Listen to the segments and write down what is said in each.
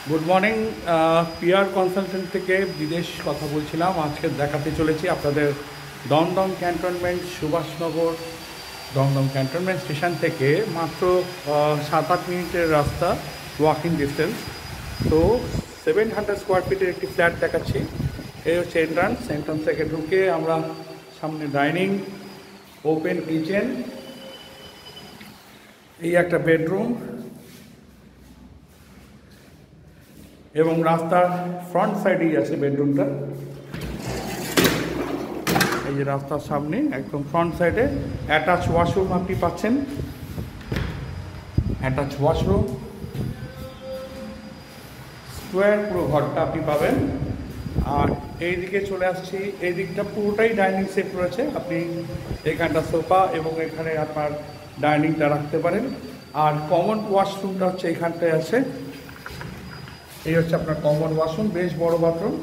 Good morning. PR consultant থেকে বিদেশ কথা বলছিলাম। আজকে দেখাতে চলেছি আপনাদের Dum Dum cantonment Subhashnagar Dum Dum cantonment station থেকে মাত্র 7-8 মিনিটের রাস্তা, ওয়াকিং ডিস্টেন্স। তো 700 স্কোয়ার ফিটের একটি ফ্ল্যাট দেখাচ্ছি। এই হচ্ছে এন্ট্রান্স থেকে ঢুকে আমরা সামনে ডাইনিং, ওপেন কিচেন, এই একটা বেডরুম এবং রাস্তার ফ্রন্ট সাইডেই আছে বেডরুমটা। এই যে রাস্তার সামনে একদম ফ্রন্ট সাইডে অ্যাটাচ ওয়াশরুম আপনি পাচ্ছেন। অ্যাটাচ ওয়াশরুম, স্কোয়ার পুরো ঘরটা আপনি পাবেন। আর এই দিকে চলে আসছি, এই দিকটা পুরোটাই ডাইনিং সেট রয়েছে। আপনি এখানটা সোফা এবং এখানে আপনার ডাইনিংটা রাখতে পারেন। আর কমন ওয়াশরুমটা হচ্ছে এখানটায় আছে। এই হচ্ছে আপনার কমন ওয়াশরুম, বেশ বড় বাথরুম,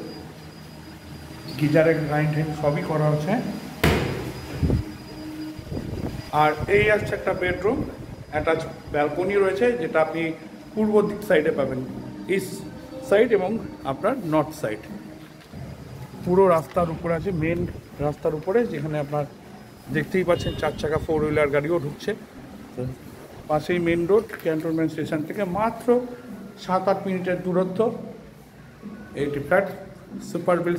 গিজারের লাইন টাইন সবই করা হচ্ছে। আর এই হচ্ছে একটা বেডরুম, অ্যাটাচ ব্যালকনি রয়েছে, যেটা আপনি পূর্ব দিক সাইডে পাবেন, ইস্ট সাইড এবং আপনার নর্থ সাইড। পুরো রাস্তার উপরে আছে, মেন রাস্তার উপরে, যেখানে আপনার দেখতেই পাচ্ছেন 4 চাকা 4 হুইলার গাড়িও ঢুকছে। তো পাশেই মেন রোড, ক্যান্টনমেন্ট স্টেশন থেকে মাত্র 7-8 মিনিটের দূরত্ব। এইটি ফ্ল্যাট, সুপার বিল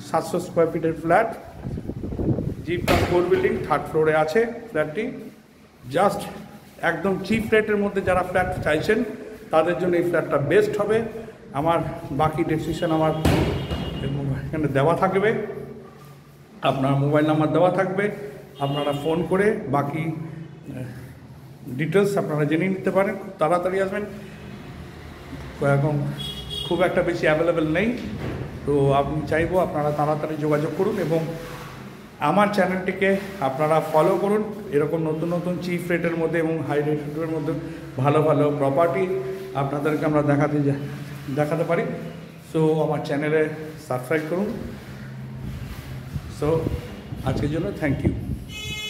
700 স্কোয়ার ফিটের ফ্ল্যাট, G+4 বিল্ডিং, 3rd ফ্লোরে আছে ফ্ল্যাটটি। জাস্ট একদম চিপ রেটের মধ্যে যারা ফ্ল্যাট চাইছেন তাদের জন্য এই ফ্ল্যাটটা বেস্ট হবে। আমার বাকি ডেসক্রিপশন আমার এখানে দেওয়া থাকবে, আপনার মোবাইল নাম্বার দেওয়া থাকবে, আপনারা ফোন করে বাকি ডিটেলস আপনারা জেনে নিতে পারেন। খুব তাড়াতাড়ি আসবেন, এখন খুব একটা বেশি অ্যাভেলেবেল নেই। তো আমি চাইবো আপনারা তাড়াতাড়ি যোগাযোগ করুন এবং আমার চ্যানেলটিকে আপনারা ফলো করুন। এরকম নতুন নতুন চিপ রেটের মধ্যে এবং হাই রেটের মধ্যে ভালো ভালো প্রপার্টি আপনাদেরকে আমরা দেখাতে পারি। সো আমার চ্যানেলে সাবস্ক্রাইব করুন। সো আজকের জন্য থ্যাংক ইউ।